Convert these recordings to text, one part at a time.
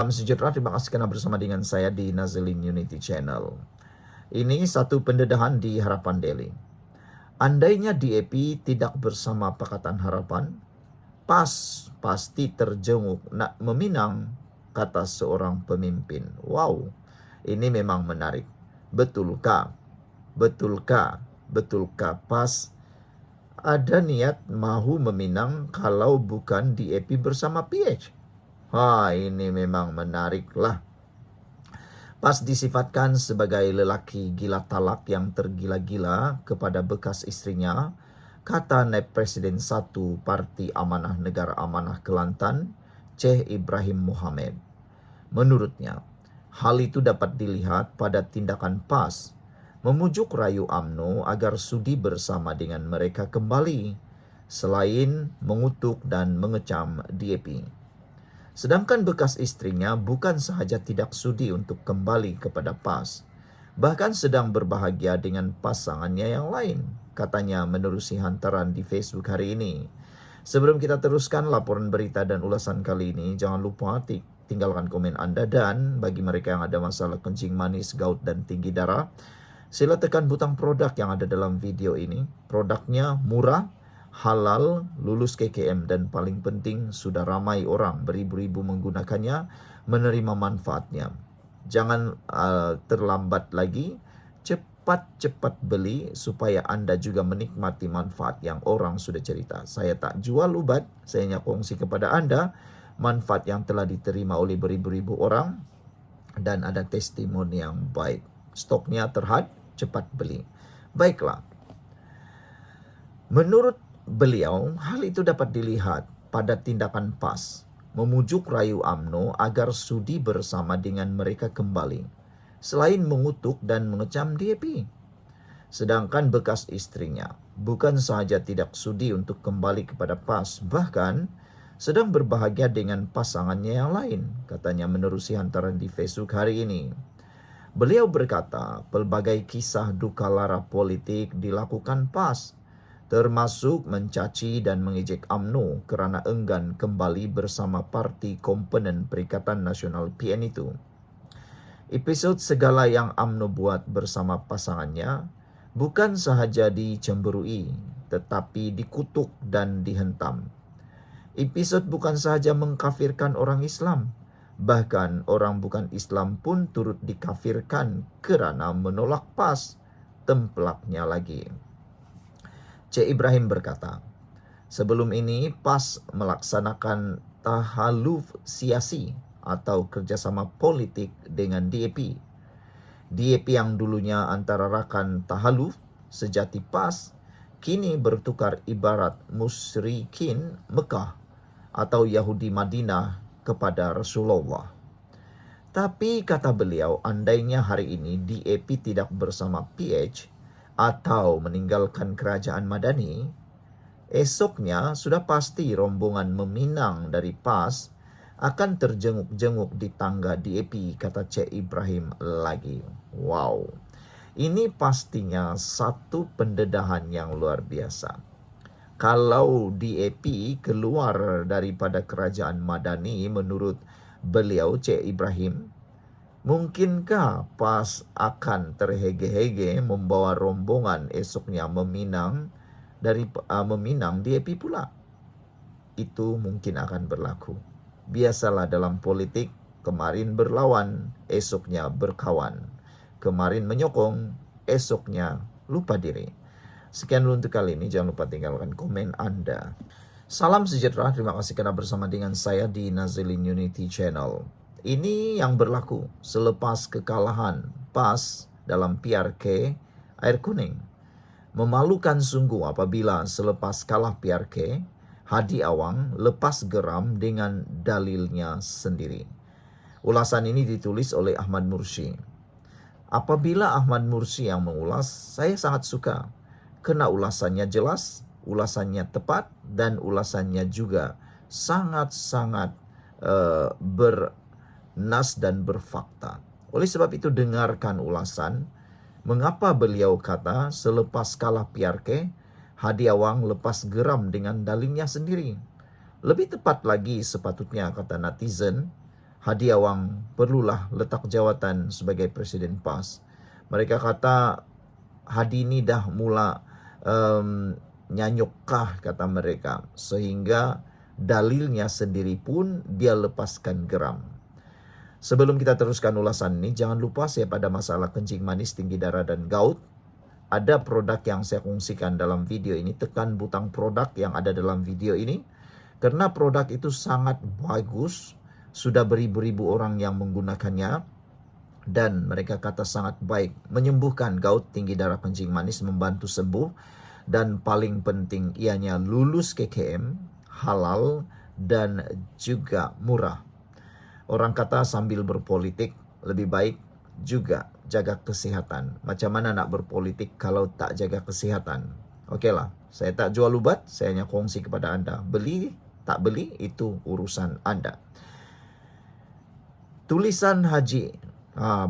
Salam sejahtera, terima kasih karena bersama dengan saya di Nazilin Unity Channel. Ini satu pendedahan di Harapan Daily. Andainya DAP tidak bersama Pakatan Harapan, PAS pasti terjenguk nak meminang, kata seorang pemimpin. Wow, ini memang menarik. Betulkah? Betulkah? Betulkah PAS ada niat mahu meminang kalau bukan DAP bersama PH? Ini memang menarik lah. PAS disifatkan sebagai lelaki gila talak yang tergila-gila kepada bekas istrinya, kata Naib Presiden 1 Parti Amanah Negara Amanah Kelantan, Ceh Ibrahim Mohamed. Menurutnya, hal itu dapat dilihat pada tindakan PAS memujuk rayu UMNO agar sudi bersama dengan mereka kembali, selain mengutuk dan mengecam DAP. Sedangkan bekas istrinya bukan sahaja tidak sudi untuk kembali kepada PAS, bahkan sedang berbahagia dengan pasangannya yang lain, katanya menerusi hantaran di Facebook hari ini. Sebelum kita teruskan laporan berita dan ulasan kali ini, jangan lupa tinggalkan komen Anda, dan bagi mereka yang ada masalah kencing manis, gout, dan tinggi darah, sila tekan butang produk yang ada dalam video ini. Produknya murah, halal, lulus KKM, dan paling penting sudah ramai orang beribu-ribu menggunakannya, menerima manfaatnya. Jangan terlambat lagi, cepat-cepat beli supaya Anda juga menikmati manfaat yang orang sudah cerita. Saya tak jual ubat, saya hanya kongsi kepada Anda manfaat yang telah diterima oleh beribu-ribu orang dan ada testimoni yang baik. Stoknya terhad, cepat beli. Baiklah. Menurut beliau, hal itu dapat dilihat pada tindakan PAS memujuk rayu UMNO agar sudi bersama dengan mereka kembali, selain mengutuk dan mengecam DAP. Sedangkan bekas istrinya bukan sahaja tidak sudi untuk kembali kepada PAS, bahkan sedang berbahagia dengan pasangannya yang lain, katanya menerusi hantaran di Facebook hari ini. Beliau berkata, pelbagai kisah duka lara politik dilakukan PAS, termasuk mencaci dan mengejek UMNO kerana enggan kembali bersama parti komponen Perikatan Nasional PN itu. Episod segala yang UMNO buat bersama pasangannya bukan sahaja dicemburui, tetapi dikutuk dan dihentam. Episod bukan sahaja mengkafirkan orang Islam, bahkan orang bukan Islam pun turut dikafirkan kerana menolak PAS, templaknya lagi. Cik Ibrahim berkata, sebelum ini PAS melaksanakan tahaluf siasi atau kerjasama politik dengan DAP. DAP yang dulunya antara rakan tahaluf sejati PAS, kini bertukar ibarat musyrikin Mekah atau Yahudi Madinah kepada Rasulullah. Tapi kata beliau, andainya hari ini DAP tidak bersama PH atau meninggalkan kerajaan Madani, esoknya sudah pasti rombongan meminang dari PAS akan terjenguk-jenguk di tangga DAP, kata Cik Ibrahim lagi. Wow, ini pastinya satu pendedahan yang luar biasa. Kalau DAP keluar daripada kerajaan Madani, menurut beliau Cik Ibrahim, mungkinkah PAS akan terhege-hege membawa rombongan esoknya meminang DAP pula? Itu mungkin akan berlaku. Biasalah dalam politik, kemarin berlawan, esoknya berkawan. Kemarin menyokong, esoknya lupa diri. Sekian dulu untuk kali ini, jangan lupa tinggalkan komen Anda. Salam sejahtera, terima kasih karena bersama dengan saya di Nazilin Unity Channel. Ini yang berlaku selepas kekalahan PAS dalam PRK Air Kuning. Memalukan sungguh apabila selepas kalah PRK, Hadi Awang lepas geram dengan dalilnya sendiri. Ulasan ini ditulis oleh Ahmad Mursi. Apabila Ahmad Mursi yang mengulas, saya sangat suka. Karena ulasannya jelas, ulasannya tepat, dan ulasannya juga sangat-sangat bernas dan berfakta. Oleh sebab itu, dengarkan ulasan mengapa beliau kata selepas kalah PRK, Hadi Awang lepas geram dengan dalilnya sendiri. Lebih tepat lagi sepatutnya, kata netizen, Hadi Awang perlulah letak jawatan sebagai Presiden PAS. Mereka kata Hadi ini dah mula nyanyukkah kata mereka, sehingga dalilnya sendiri pun dia lepaskan geram. Sebelum kita teruskan ulasan ini, jangan lupa saya pada masalah kencing manis, tinggi darah dan gout. Ada produk yang saya kongsikan dalam video ini, tekan butang produk yang ada dalam video ini. Karena produk itu sangat bagus, sudah beribu-ribu orang yang menggunakannya. Dan mereka kata sangat baik, menyembuhkan gout, tinggi darah, kencing manis, membantu sembuh. Dan paling penting ianya lulus KKM, halal, dan juga murah. Orang kata sambil berpolitik, lebih baik juga jaga kesehatan. Macam mana nak berpolitik kalau tak jaga kesehatan? Okeylah, saya tak jual ubat, saya hanya kongsi kepada anda. Beli, tak beli, itu urusan anda. Tulisan Haji,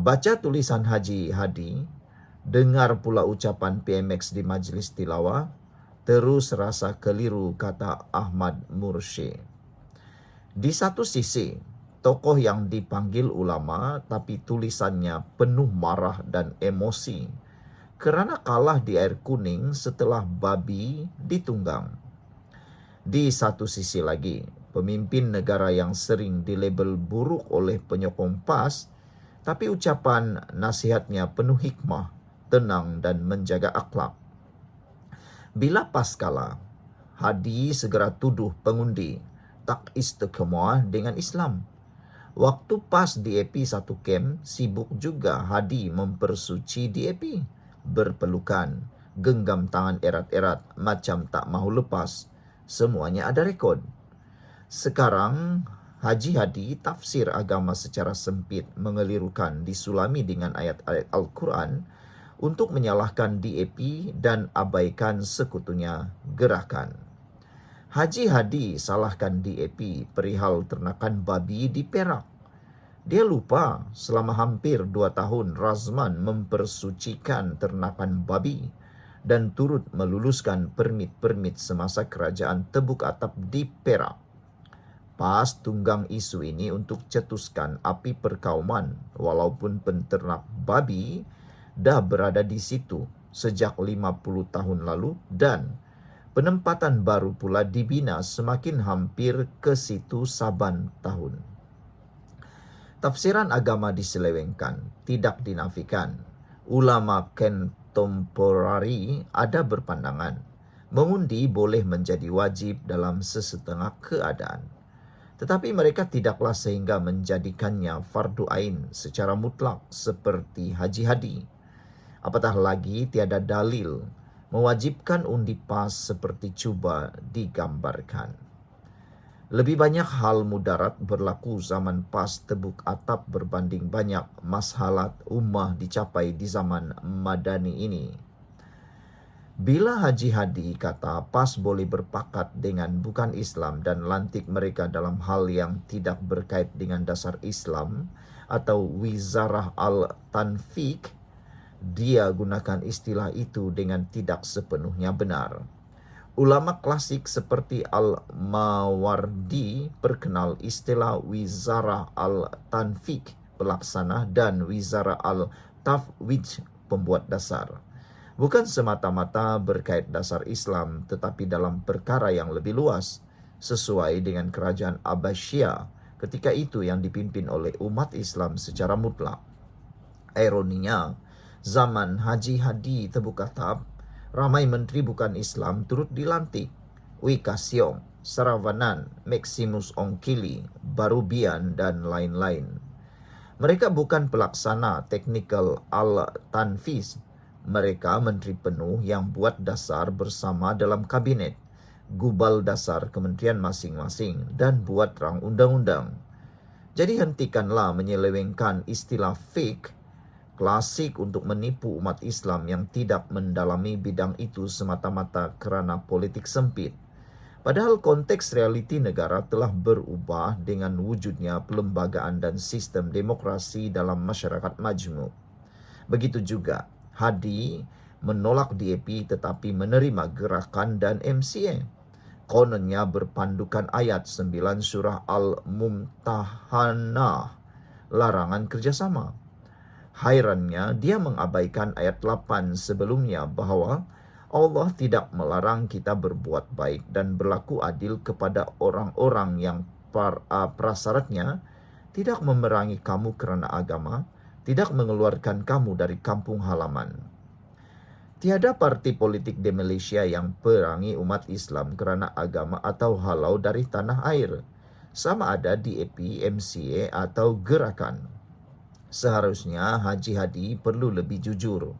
baca tulisan Haji Hadi, dengar pula ucapan PMX di Majlis Tilawah, terus rasa keliru, kata Ahmad Mursyid. Di satu sisi, tokoh yang dipanggil ulama tapi tulisannya penuh marah dan emosi kerana kalah di air kuning setelah babi ditunggang. Di satu sisi lagi, pemimpin negara yang sering dilabel buruk oleh penyokong PAS, tapi ucapan nasihatnya penuh hikmah, tenang dan menjaga akhlak. Bila PAS kalah, Hadi segera tuduh pengundi tak istiqamah dengan Islam. Waktu PAS DAP satu kem, sibuk juga Hadi mempersuci DAP. Berpelukan, genggam tangan erat-erat macam tak mahu lepas. Semuanya ada rekod. Sekarang, Haji Hadi tafsir agama secara sempit, mengelirukan, disulami dengan ayat-ayat Al-Quran untuk menyalahkan DAP dan abaikan sekutunya gerakan. Haji Hadi salahkan DAP perihal ternakan babi di Perak. Dia lupa selama hampir 2 tahun Razman mempersucikan ternakan babi dan turut meluluskan permit-permit semasa kerajaan Tebuk Atap di Perak. PAS tunggang isu ini untuk cetuskan api perkauman walaupun penternak babi dah berada di situ sejak 50 tahun lalu dan penempatan baru pula dibina semakin hampir ke situ saban tahun. Tafsiran agama diselewengkan, tidak dinafikan. Ulama kontemporari ada berpandangan, mengundi boleh menjadi wajib dalam sesetengah keadaan. Tetapi mereka tidaklah sehingga menjadikannya fardu ain secara mutlak seperti Haji Hadi. Apatah lagi tiada dalil mewajibkan undi PAS seperti cuba digambarkan. Lebih banyak hal mudarat berlaku zaman PAS Tebuk Atap berbanding banyak maslahat ummah dicapai di zaman Madani ini. Bila Haji Hadi kata PAS boleh berpakat dengan bukan Islam dan lantik mereka dalam hal yang tidak berkait dengan dasar Islam atau Wizarah Al-Tanfiq, dia gunakan istilah itu dengan tidak sepenuhnya benar. Ulama klasik seperti Al-Mawardi perkenal istilah Wizarah Al-Tanfiq pelaksana dan Wizarah Al-Tafwid pembuat dasar. Bukan semata-mata berkait dasar Islam tetapi dalam perkara yang lebih luas sesuai dengan kerajaan Abbasiyah ketika itu yang dipimpin oleh umat Islam secara mutlak. Ironinya, zaman Haji Hadi Tebuk Atap, ramai menteri bukan Islam turut dilantik. Wika Siong, Saravanan, Maximus Ongkili, Barubian dan lain-lain. Mereka bukan pelaksana teknikal Al-Tanfiz. Mereka menteri penuh yang buat dasar bersama dalam kabinet, gubal dasar kementerian masing-masing dan buat rang undang-undang. Jadi hentikanlah menyelewengkan istilah fake klasik untuk menipu umat Islam yang tidak mendalami bidang itu semata-mata kerana politik sempit. Padahal konteks realiti negara telah berubah dengan wujudnya pelembagaan dan sistem demokrasi dalam masyarakat majmuk. Begitu juga Hadi menolak DAP tetapi menerima gerakan dan MCA. kononnya berpandukan ayat 9 surah Al-Mumtahanah, larangan kerjasama. Hairannya, dia mengabaikan ayat 8 sebelumnya bahwa Allah tidak melarang kita berbuat baik dan berlaku adil kepada orang-orang yang prasyaratnya tidak memerangi kamu kerana agama, tidak mengeluarkan kamu dari kampung halaman. Tiada parti politik di Malaysia yang perangi umat Islam kerana agama atau halau dari tanah air, sama ada DAP, MCA atau gerakan. Seharusnya Haji Hadi perlu lebih jujur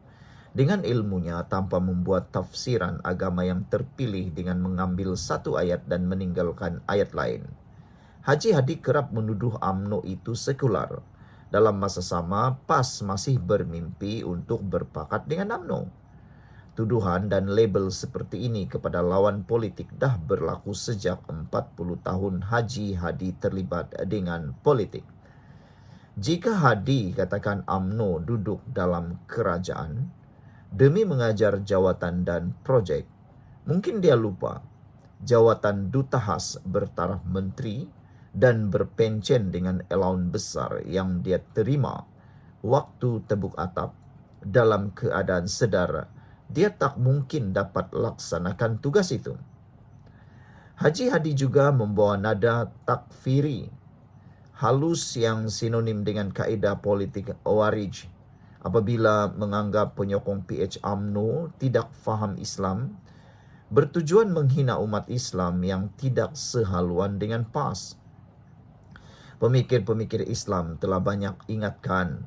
dengan ilmunya tanpa membuat tafsiran agama yang terpilih dengan mengambil satu ayat dan meninggalkan ayat lain. Haji Hadi kerap menuduh UMNO itu sekular. Dalam masa sama, PAS masih bermimpi untuk berpakat dengan UMNO. Tuduhan dan label seperti ini kepada lawan politik dah berlaku sejak 40 tahun Haji Hadi terlibat dengan politik. Jika Hadi katakan UMNO duduk dalam kerajaan demi mengajar jawatan dan projek, mungkin dia lupa jawatan duta khas bertaraf menteri dan berpencen dengan allowance besar yang dia terima waktu tebuk atap dalam keadaan sedar dia tak mungkin dapat laksanakan tugas itu. Haji Hadi juga membawa nada takfiri halus yang sinonim dengan kaedah politik Awarij apabila menganggap penyokong PH UMNO tidak faham Islam, bertujuan menghina umat Islam yang tidak sehaluan dengan PAS. Pemikir-pemikir Islam telah banyak ingatkan,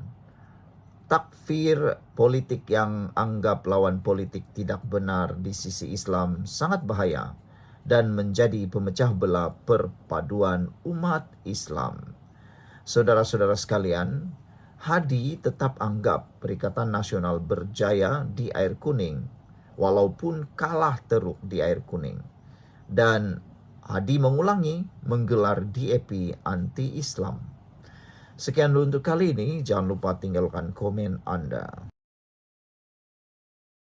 takfir politik yang anggap lawan politik tidak benar di sisi Islam sangat bahaya dan menjadi pemecah belah perpaduan umat Islam. Saudara-saudara sekalian, Hadi tetap anggap Perikatan Nasional berjaya di air kuning walaupun kalah teruk di air kuning. Dan Hadi mengulangi menggelar DAP anti-Islam. Sekian dulu untuk kali ini. Jangan lupa tinggalkan komen Anda.